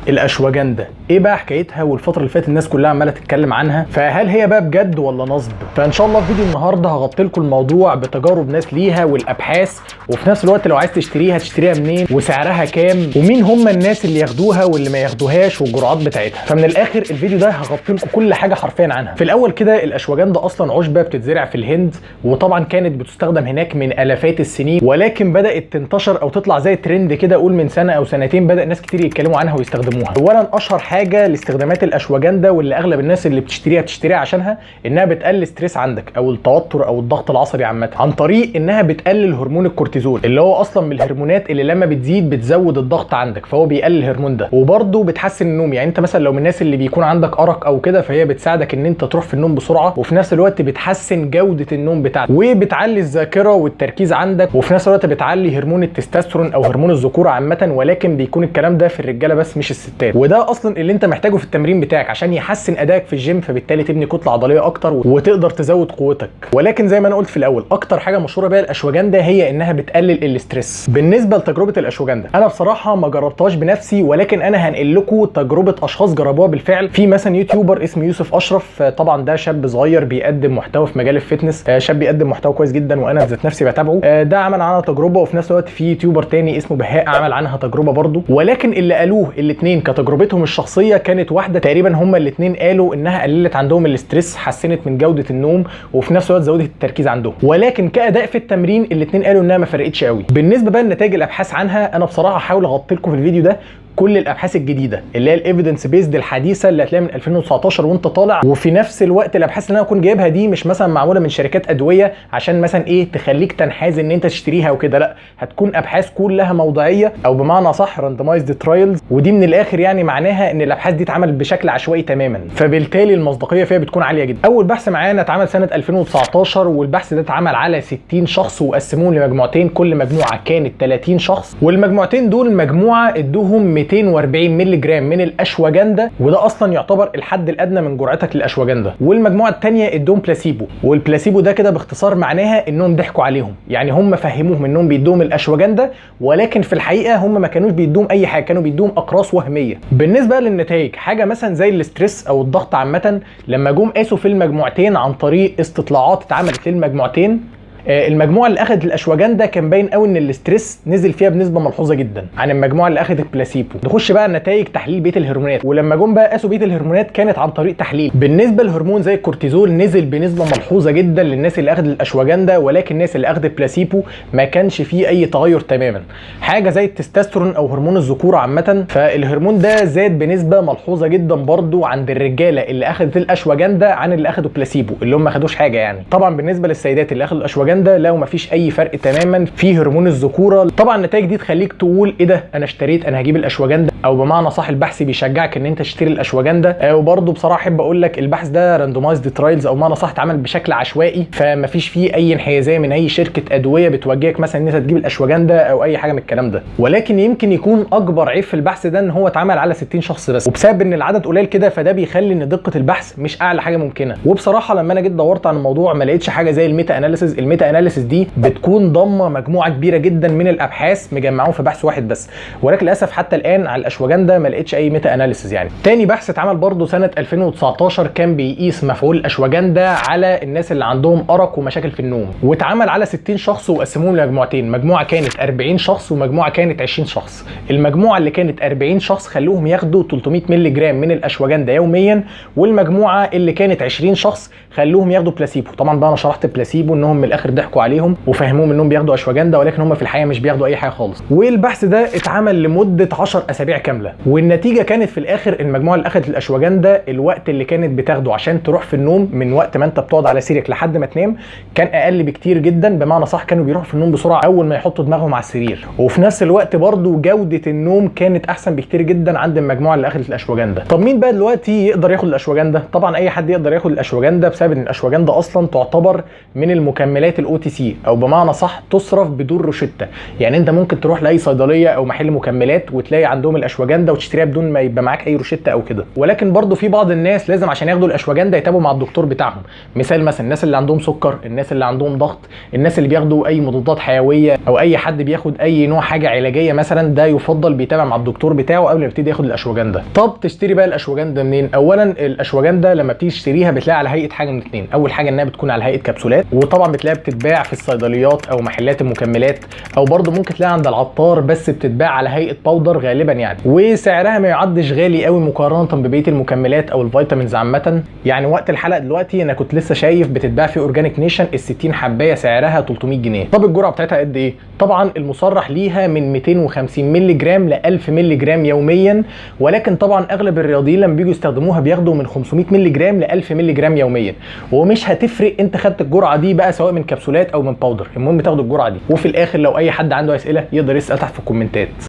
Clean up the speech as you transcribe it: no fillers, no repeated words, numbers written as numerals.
الاشواجندا ايه بقى حكايتها؟ والفتره اللي فاتت الناس كلها عماله تتكلم عنها، فهل هي بقى بجد ولا نصب؟ فان شاء الله في فيديو النهارده هغطي لكم الموضوع بتجارب ناس ليها والابحاث، وفي نفس الوقت لو عايز تشتريها تشتريها منين وسعرها كام ومين هم الناس اللي ياخدوها واللي ما ياخدوهاش والجرعات بتاعتها. فمن الاخر الفيديو ده هغطي لكم كل حاجه حرفيا عنها. في الاول كده الاشواجندا اصلا عشبه بتتزرع في الهند، وطبعا كانت بتستخدم هناك من الافات السنين، ولكن بدات تنتشر او تطلع زي ترند كده، قول من سنه او سنتين بدا ناس كتير يتكلموا عنها ويستخدموها. اولا اشهر حاجه لاستخدامات الاشواجندا واللي اغلب الناس اللي بتشتريها عشانها انها بتقلل ستريس عندك او التوتر او الضغط العصبي عامه، عن طريق انها بتقلل هرمون الكورتيزول اللي هو اصلا من الهرمونات اللي لما بتزيد بتزود الضغط عندك، فهو بيقلل الهرمون ده. وبرده بتحسن النوم، يعني انت مثلا لو من الناس اللي بيكون عندك ارق او كده فهي بتساعدك ان انت تروح في النوم بسرعه، وفي نفس الوقت بتحسن جوده النوم بتاعتك وبتعلي الذاكره والتركيز عندك، وفي نفس الوقت بتعلي هرمون التستوستيرون او هرمون الذكوره عامه، ولكن بيكون الكلام ده في الرجاله بس مش الستات، وده اصلا اللي انت محتاجه في التمرين بتاعك عشان يحسن ادائك في الجيم، فبالتالي تبني كتله عضليه اكتر وتقدر تزود قوتك. ولكن زي ما انا قلت في الاول اكتر حاجه مشهوره بيها الاشواجندا هي انها بتقلل الاسترس. بالنسبه لتجربه الاشواجندا انا بصراحه ما جربتهاش بنفسي، ولكن انا هنقل لكم تجربه اشخاص جربوها بالفعل. في مثلا يوتيوبر اسمه يوسف اشرف، طبعا ده شاب صغير بيقدم محتوى في مجال الفتنس، شاب بيقدم محتوى كويس جدا وانا ذات نفسي بتابعه. ده عمل عنها تجربه، وفي نفس الوقت في يوتيوبر تاني اسمه بهاء عمل عنها تجربه برضو، ولكن اللي قالوه الاثنين كتجربتهم الشخصيه كانت واحده تقريبا. هما الاثنين قالوا انها قللت عندهم الاسترس، حسنت من جوده النوم، وفي نفس الوقت زودت التركيز عندهم، ولكن كاداء في التمرين الاثنين قالوا انها ما فرقتش قوي. بالنسبه بقى لنتائج الابحاث عنها انا بصراحه هحاول اغطي لكم في الفيديو ده كل الابحاث الجديده اللي هي الايفيدنس بيزد الحديثه اللي هتلاقيها من 2019 وانت طالع، وفي نفس الوقت الابحاث اللي انا هكون جايبها دي مش مثلا معموله من شركات ادويه عشان مثلا ايه تخليك تنحاز ان انت تشتريها وكده، لا، هتكون ابحاث كلها موضعيه او بمعنى صح راندمايزد ترايلز، ودي من الاخر يعني معناها ان الابحاث دي اتعملت بشكل عشوائي تماما، فبالتالي المصداقيه فيها بتكون عاليه جدا. اول بحث معانا اتعمل سنه 2019، والبحث ده اتعمل على 60 شخص وقسموهم لمجموعتين، كل مجموعه كانت 30 شخص، والمجموعتين دول مجموعه ادوهم 240 مللي جرام من الاشواجندا، وده اصلا يعتبر الحد الادنى من جرعتك للاشواجندا، والمجموعه الثانيه ادوهم بلاسيبو، والبلاسيبو ده كده باختصار معناها انهم ضحكوا عليهم، يعني هم فهموهم انهم بيدوهم الاشواجندا ولكن في الحقيقه هم ما كانوش بيدوهم اي حاجه، كانوا بيدوهم اقراص وهميه. بالنسبه للنتائج حاجه مثلا زي الاسترس او الضغط عامه، لما جم قاسوا في المجموعتين عن طريق استطلاعات اتعملت للمجموعتين، المجموعه اللي اخذت الاشواجندا كان باين قوي ان الاسترس نزل فيها بنسبه ملحوظه جدا عن المجموعه اللي اخذت بلاسيبو. نخش بقى نتائج تحليل بيت الهرمونات، ولما جم بقى قاسوا بيت الهرمونات كانت عن طريق تحليل. بالنسبه للهرمون زي الكورتيزول نزل بنسبه ملحوظه جدا للناس اللي اخذت الاشواجندا، ولكن الناس اللي اخذت بلاسيبو ما كانش فيه اي تغير تماما. حاجه زي التستوستيرون او هرمون الذكوره عامه، فالهرمون ده زاد بنسبه ملحوظه جدا برضو عند الرجاله اللي اخذت الاشواجندا عن اللي اخذوا بلاسيبو اللي هم ما خدوش حاجه يعني. طبعا بالنسبه للسيدات اللي اخذوا الاشواجندا لو ما فيش اي فرق تماما في هرمون الذكوره. طبعا النتائج دي تخليك تقول ايه ده، انا اشتريت، انا هجيب الاشواجندا، او بمعنى صح البحث بيشجعك ان انت تشتري الاشواجندا. وبرده بصراحه احب اقول لك البحث ده راندومايزد ترايلز او بمعنى صح اتعمل بشكل عشوائي، فما فيش فيه اي انحيازيه من اي شركه ادويه بتوجهك مثلا ان انت تجيب الاشواجندا او اي حاجه من الكلام ده. ولكن يمكن يكون اكبر عيب في البحث ده ان هو اتعمل على 60 شخص بس، وبسبب ان العدد قليل كده فده بيخلي ان دقه البحث مش اعلى حاجه ممكنه. وبصراحه لما انا جيت دورت عن الموضوع ما لقيتش حاجه زي الميتا اناليسيز. الميتا اناليسيز دي بتكون ضمه مجموعه كبيره جدا من الابحاث مجمعوهم في بحث واحد بس، ولكن للاسف حتى الان على الاشواجندا ما لقيتش اي ميتا اناليسيز يعني. تاني بحث اتعمل برضه سنه 2019 كان بيقيس مفعول الاشواجندا على الناس اللي عندهم ارق ومشاكل في النوم، واتعمل على 60 شخص وقسموهم لمجموعتين، مجموعه كانت 40 شخص ومجموعه كانت 20 شخص. المجموعه اللي كانت 40 شخص خلوهم ياخدوا 300 مللي جرام من الاشواجندا يوميا، والمجموعه اللي كانت 20 شخص خلوهم ياخدوا بلاسيبو. طبعا بقى انا شرحت بلاسيبو انهم من الاخر ضحكوا عليهم وفهموهم انهم بياخدوا اشواجندا، ولكن هم في الحقيقه مش بياخدوا اي حاجه خالص. والبحث ده اتعمل لمده 10 اسابيع كامله، والنتيجه كانت في الاخر المجموعه اللي اخذت الاشواجندا الوقت اللي كانت بتاخده عشان تروح في النوم من وقت ما انت بتقعد على سريرك لحد ما تنام كان اقل بكتير جدا، بمعنى صح كانوا بيروحوا في النوم بسرعه اول ما يحطوا دماغهم على السرير، وفي نفس الوقت برضو جوده النوم كانت احسن بكتير جدا عند المجموعه اللي اخذت الاشواجندا. طب مين بقى دلوقتي يقدر ياخد الاشواجندا؟ طبعا اي حد يقدر ياخد الاشواجندا، بسبب ان الاشواجندا اصلا تعتبر من المكملات الاو تي سي، او بمعنى صح تصرف بدون روشته. يعني انت ممكن تروح لاي صيدليه او محل مكملات وتلاقي عندهم الاشواجندا وتشتريها بدون ما يبقى معاك اي روشته او كده. ولكن برضو في بعض الناس لازم عشان ياخدوا الاشواجندا يتابعوا مع الدكتور بتاعهم. مثال مثلا الناس اللي عندهم سكر، الناس اللي عندهم ضغط، الناس اللي بياخدوا اي مضادات حيويه، او اي حد بياخد اي نوع حاجه علاجيه مثلا، ده يفضل بيتابع مع الدكتور بتاعه قبل ما يبتدي ياخد الاشواجندا. طب تشتري بقى الاشواجندا منين؟ اولا الاشواجندا لما بتيجي تشتريها بتلاقي على هيئه حاجه من اتنين. اول حاجه انها بتكون على هيئه كبسولات، وطبعا بتلاقيها بتتباع في الصيدليات او محلات المكملات، او برضو ممكن تلاقيها عند العطار بس بتتباع على هيئه باودر غالبا يعني، وسعرها ما يعدش غالي قوي مقارنه ببقيه المكملات او الفيتامينز عامه. يعني وقت الحلقه دلوقتي انا كنت لسه شايف بتتباع في اورجانيك نيشن ال 60 حبايه سعرها 300 جنيه. طب الجرعه بتاعتها قد ايه؟ طبعا المصرح ليها من 250 مللي جرام ل 1000 مللي جرام يوميا، ولكن طبعا اغلب الرياضيين لما بييجوا يستخدموها بياخدوا من 500 مللي جرام ل 1000 مللي جرام يوميا، ومش هتفرق انت خدت الجرعه دي بقى سواء من كبسولات او من باودر، المهم تاخد الجرعه دي. وفي الاخر لو اي حد عنده اسئله يقدر يسال تحت في الكومنتات.